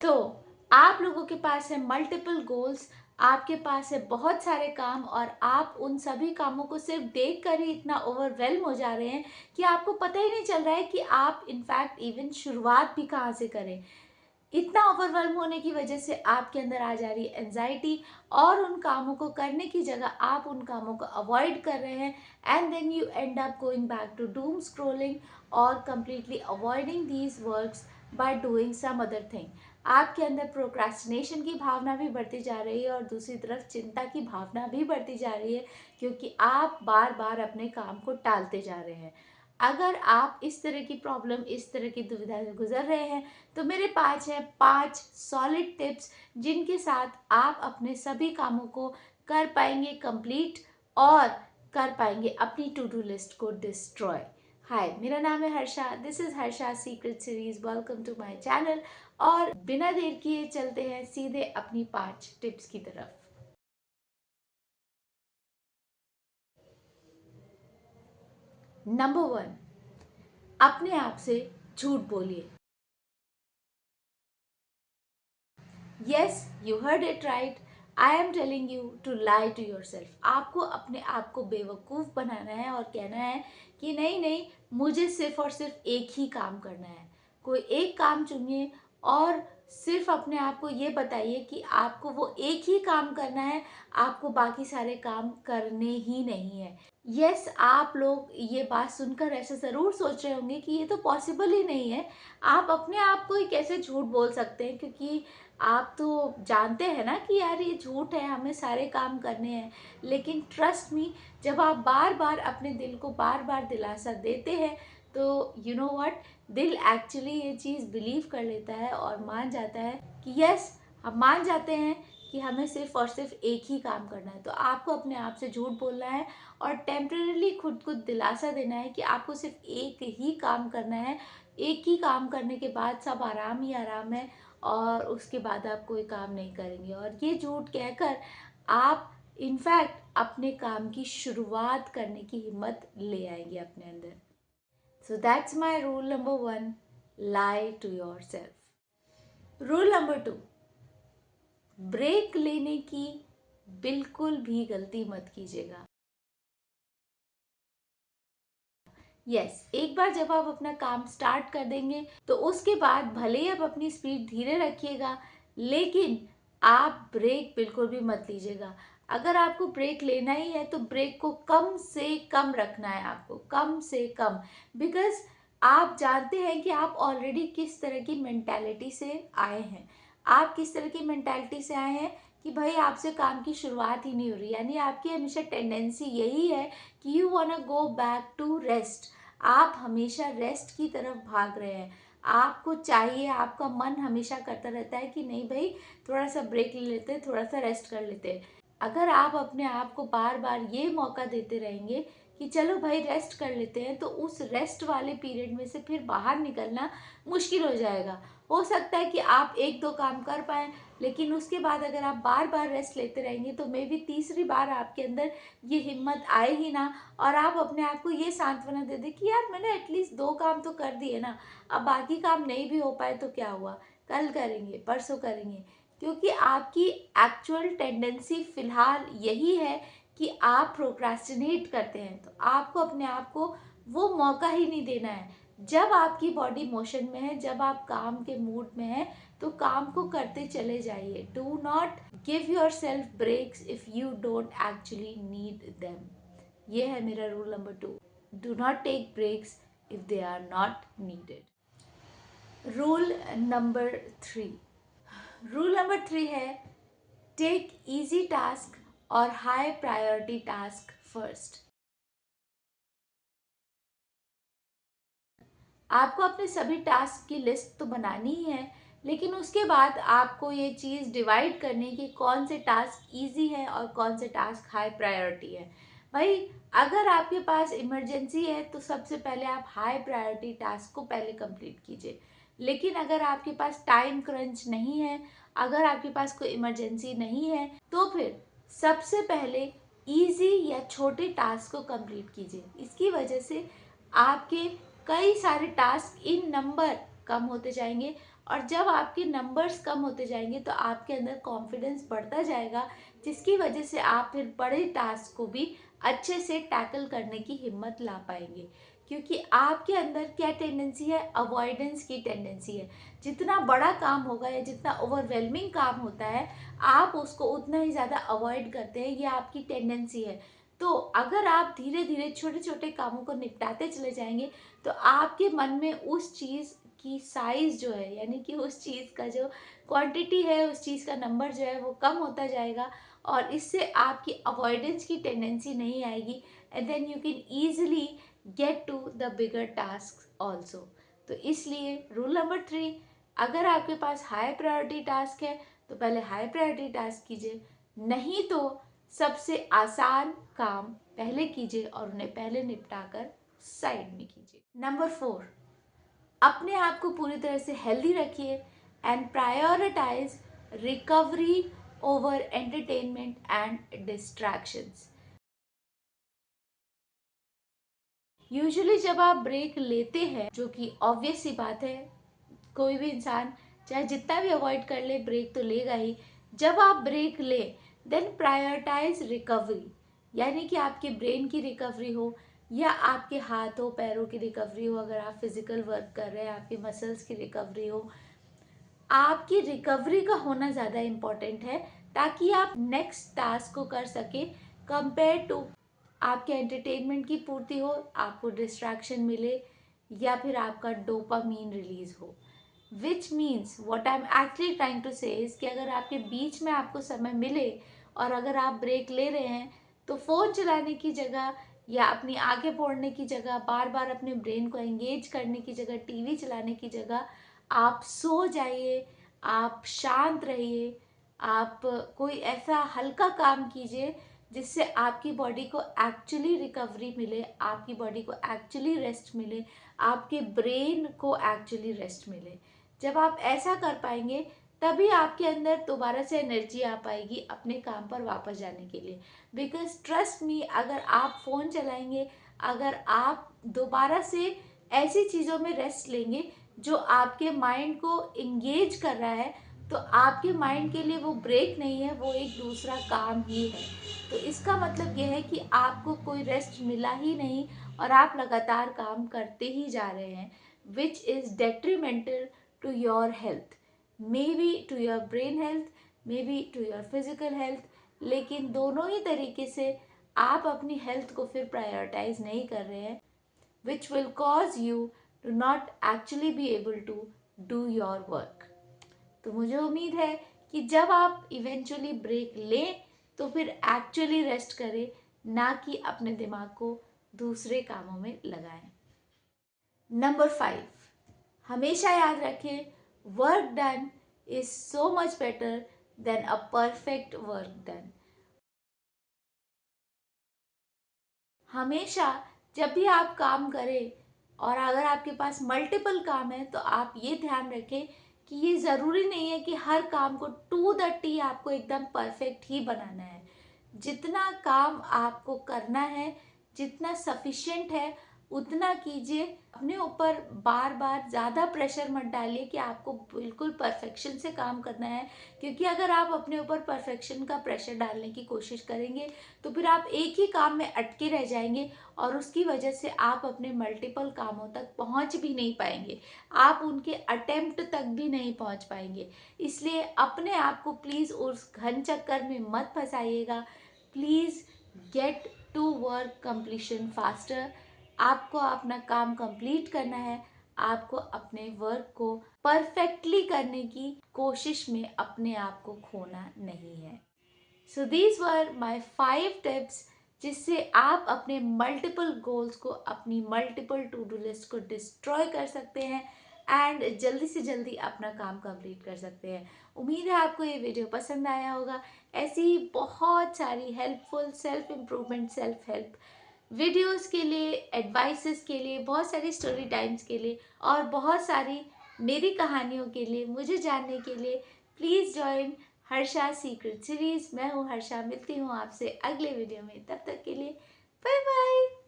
तो आप लोगों के पास है मल्टीपल गोल्स, आपके पास है बहुत सारे काम और आप उन सभी कामों को सिर्फ देख कर ही इतना ओवरवेल्म हो जा रहे हैं कि आपको पता ही नहीं चल रहा है कि आप इनफैक्ट इवन शुरुआत भी कहाँ से करें। इतना ओवरवेल्म होने की वजह से आपके अंदर आ जा रही है एंजाइटी और उन कामों को करने की जगह आप उन कामों को अवॉइड कर रहे हैं and then you end up going back to doom scrolling और completely avoiding these works by doing some other thing. आपके अंदर प्रोक्रेस्टिनेशन की भावना भी बढ़ती जा रही है और दूसरी तरफ चिंता की भावना भी बढ़ती जा रही है क्योंकि आप बार बार अपने काम को टालते जा रहे हैं। अगर आप इस तरह की प्रॉब्लम, इस तरह की दुविधा से गुजर रहे हैं तो मेरे पास है 5 सॉलिड टिप्स जिनके साथ आप अपने सभी कामों को कर पाएंगे कंप्लीट और कर पाएंगे अपनी टू डू लिस्ट को डिस्ट्रॉय। हाय, मेरा नाम है Harsha, this is Harsha secret series, welcome to my channel. और बिना देर किए चलते हैं सीधे अपनी 5 टिप्स की तरफ। नंबर 1, अपने आप से झूठ बोलिए। Yes, you heard it right, I am telling you to lie to your self. आपको अपने आप को बेवकूफ़ बनाना है और कहना है कि नहीं नहीं, मुझे सिर्फ और सिर्फ एक ही काम करना है। कोई एक काम चुनिए और सिर्फ अपने आप को ये बताइए कि आपको वो एक ही काम करना है, आपको बाकी सारे काम करने ही नहीं है। यस, आप लोग ये बात सुनकर ऐसे ज़रूर सोच रहे होंगे कि ये तो पॉसिबल ही नहीं है। आप अपने आप को ही कैसे झूठ बोल सकते हैं, क्योंकि आप तो जानते हैं ना कि यार ये झूठ है, हमें सारे काम करने हैं। लेकिन ट्रस्ट मी, जब आप बार बार अपने दिल को बार बार दिलासा देते हैं तो यू नो व्हाट, दिल एक्चुअली ये चीज़ बिलीव कर लेता है और मान जाता है कि यस, हम मान जाते हैं कि हमें सिर्फ और सिर्फ एक ही काम करना है। तो आपको अपने आप से झूठ बोलना है और टेम्परेली खुद को दिलासा देना है कि आपको सिर्फ एक ही काम करना है। एक ही काम करने के बाद सब आराम ही आराम है और उसके बाद आप कोई काम नहीं करेंगे। और ये झूठ कहकर आप इनफैक्ट अपने काम की शुरुआत करने की हिम्मत ले आएंगे अपने अंदर। So that's my rule number 1, lie to your self. Rule number 2, break लेने की बिल्कुल भी गलती मत कीजिएगा। यस, एक बार जब आप अपना काम स्टार्ट कर देंगे तो उसके बाद भले ही आप अपनी स्पीड धीरे रखिएगा, लेकिन आप ब्रेक बिल्कुल भी मत लीजिएगा। अगर आपको ब्रेक लेना ही है तो ब्रेक को कम से कम रखना है, आपको कम से कम। बिकॉज आप जानते हैं कि आप ऑलरेडी किस तरह की मेंटालिटी से आए हैं। आप किस तरह की मेंटालिटी से आए हैं कि भाई आपसे काम की शुरुआत ही नहीं हो रही, यानी आपकी हमेशा टेंडेंसी यही है कि you want to go back to rest. आप हमेशा रेस्ट की तरफ भाग रहे हैं। आपको चाहिए, आपका मन हमेशा करता रहता है कि नहीं भाई, थोड़ा सा ब्रेक ले लेते हैं, थोड़ा सा रेस्ट कर लेते हैं। अगर आप अपने आप को बार बार ये मौका देते रहेंगे कि चलो भाई रेस्ट कर लेते हैं, तो उस रेस्ट वाले पीरियड में से फिर बाहर निकलना मुश्किल हो जाएगा। हो सकता है कि आप एक दो काम कर पाएँ, लेकिन उसके बाद अगर आप बार बार रेस्ट लेते रहेंगे तो मे बी तीसरी बार आपके अंदर ये हिम्मत आए ही ना और आप अपने आप को ये सांत्वना दे दें कि यार मैंने एटलीस्ट 2 काम तो कर दिए ना, अब बाकी काम नहीं भी हो पाए तो क्या हुआ, कल करेंगे, परसों करेंगे। क्योंकि आपकी एक्चुअल टेंडेंसी फ़िलहाल यही है कि आप प्रोक्रेस्टिनेट करते हैं, तो आपको अपने आप को वो मौका ही नहीं देना है। जब आपकी बॉडी मोशन में है, जब आप काम के मूड में हैं, तो काम को करते चले जाइए। Do not give yourself breaks if you don't actually need them. ये है मेरा rule number 2, do not take breaks if they are not needed. Rule number 3, rule number 3 है टेक इजी टास्क और हाई प्रायोरिटी टास्क फर्स्ट। आपको अपने सभी task की list तो बनानी ही है, लेकिन उसके बाद आपको ये चीज़ डिवाइड करनी कि कौन से टास्क इजी है और कौन से टास्क हाई प्रायोरिटी है। भाई, अगर आपके पास इमरजेंसी है तो सबसे पहले आप हाई प्रायोरिटी टास्क को पहले कंप्लीट कीजिए। लेकिन अगर आपके पास टाइम क्रंच नहीं है, अगर आपके पास कोई इमरजेंसी नहीं है, तो फिर सबसे पहले इजी या छोटे टास्क को कंप्लीट कीजिए। इसकी वजह से आपके कई सारे टास्क इन नंबर कम होते जाएंगे और जब आपके नंबर्स कम होते जाएंगे तो आपके अंदर कॉन्फिडेंस बढ़ता जाएगा, जिसकी वजह से आप फिर बड़े टास्क को भी अच्छे से टैकल करने की हिम्मत ला पाएंगे। क्योंकि आपके अंदर क्या टेंडेंसी है, अवॉइडेंस की टेंडेंसी है। जितना बड़ा काम होगा या जितना ओवरवेलमिंग काम होता है, आप उसको उतना ही ज़्यादा अवॉइड करते हैं, ये आपकी टेंडेंसी है। तो अगर आप धीरे धीरे छोटे छोटे कामों को निपटाते चले जाएंगे तो आपके मन में उस चीज़ की साइज़ जो है, यानी कि उस चीज़ का जो क्वांटिटी है, उस चीज़ का नंबर जो है वो कम होता जाएगा, और इससे आपकी अवॉइडेंस की टेंडेंसी नहीं आएगी, and then you can easily get to the bigger task also. तो इसलिए रूल नंबर 3, अगर आपके पास हाई प्रायोरिटी टास्क है तो पहले हाई प्रायोरिटी टास्क कीजिए, नहीं तो सबसे आसान काम पहले कीजिए और उन्हें पहले निपटा कर साइड में कीजिए। नंबर 4, अपने आप को पूरी तरह से हेल्दी रखिए and prioritize recovery over entertainment and distractions. Usually जब आप ब्रेक लेते हैं, जो कि ऑब्वियस सी बात है, कोई भी इंसान चाहे जितना भी अवॉइड कर ले ब्रेक तो लेगा ही। जब आप ब्रेक ले देन प्रायोरिटाइज रिकवरी, यानी कि आपके ब्रेन की रिकवरी हो या आपके हाथों पैरों की रिकवरी हो, अगर आप फिजिकल वर्क कर रहे हैं आपके मसल्स की रिकवरी हो, आपकी रिकवरी का होना ज़्यादा इम्पॉर्टेंट है, ताकि आप नेक्स्ट टास्क को कर सके। कंपेयर टू आपके एंटरटेनमेंट की पूर्ति हो, आपको डिस्ट्रैक्शन मिले, या फिर आपका डोपामीन रिलीज हो। Which means what I am actually trying to say is कि अगर आपके बीच में आपको समय मिले और अगर आप ब्रेक ले रहे हैं तो फ़ोन चलाने की जगह या अपनी आंखें फोड़ने की जगह, बार बार अपने ब्रेन को एंगेज करने की जगह, टीवी चलाने की जगह आप सो जाइए, आप शांत रहिए, आप कोई ऐसा हल्का काम कीजिए जिससे आपकी बॉडी को एक्चुअली रिकवरी मिले, आपकी बॉडी को एक्चुअली रेस्ट मिले, आपके ब्रेन को एक्चुअली रेस्ट मिले। जब आप ऐसा कर पाएंगे तभी आपके अंदर दोबारा से एनर्जी आ पाएगी अपने काम पर वापस जाने के लिए। बिकॉज ट्रस्ट मी, अगर आप फ़ोन चलाएंगे, अगर आप दोबारा से ऐसी चीज़ों में रेस्ट लेंगे जो आपके माइंड को इंगेज कर रहा है, तो आपके माइंड के लिए वो ब्रेक नहीं है, वो एक दूसरा काम ही है। तो इसका मतलब यह है कि आपको कोई रेस्ट मिला ही नहीं और आप लगातार काम करते ही जा रहे हैं, which is detrimental to your health, maybe to your brain health, maybe to your physical health। लेकिन दोनों ही तरीके से आप अपनी हेल्थ को फिर प्रायोरिटाइज नहीं कर रहे हैं, which will cause you to not actually be able to do your work। तो मुझे उम्मीद है कि जब आप इवेंचुअली ब्रेक लें तो फिर एक्चुअली रेस्ट करें, ना कि अपने दिमाग को दूसरे कामों में लगाएं। नंबर 5, हमेशा याद रखें, work done is so much better than a perfect work done. हमेशा जब भी आप काम करें और अगर आपके पास मल्टीपल काम है तो आप ये ध्यान रखें कि ये ज़रूरी नहीं है कि हर काम को टू द टी आपको एकदम परफेक्ट ही बनाना है। जितना काम आपको करना है, जितना सफिशिएंट है उतना कीजिए। अपने ऊपर बार बार ज़्यादा प्रेशर मत डालिए कि आपको बिल्कुल परफेक्शन से काम करना है, क्योंकि अगर आप अपने ऊपर परफेक्शन का प्रेशर डालने की कोशिश करेंगे तो फिर आप एक ही काम में अटके रह जाएंगे और उसकी वजह से आप अपने मल्टीपल कामों तक पहुंच भी नहीं पाएंगे, आप उनके अटेम्प्ट तक भी नहीं पहुंच पाएंगे। इसलिए अपने आप को प्लीज़ उस घन चक्कर में मत फंसाइएगा। Please get to work completion faster. आपको अपना काम कंप्लीट करना है, आपको अपने वर्क को परफेक्टली करने की कोशिश में अपने आप को खोना नहीं है। So these were my 5 tips जिससे आप अपने मल्टीपल गोल्स को, अपनी मल्टीपल टू डू लिस्ट को डिस्ट्रॉय कर सकते हैं एंड जल्दी से जल्दी अपना काम कंप्लीट कर सकते हैं। उम्मीद है आपको ये वीडियो पसंद आया होगा। ऐसी ही बहुत सारी helpful self improvement, self help videos के लिए, एडवाइसेस के लिए, बहुत सारी स्टोरी टाइम्स के लिए और बहुत सारी मेरी कहानियों के लिए, मुझे जानने के लिए please join Harsha secret series. मैं हूँ हर्षा, मिलती हूँ आपसे अगले वीडियो में। तब तक के लिए बाय बाय।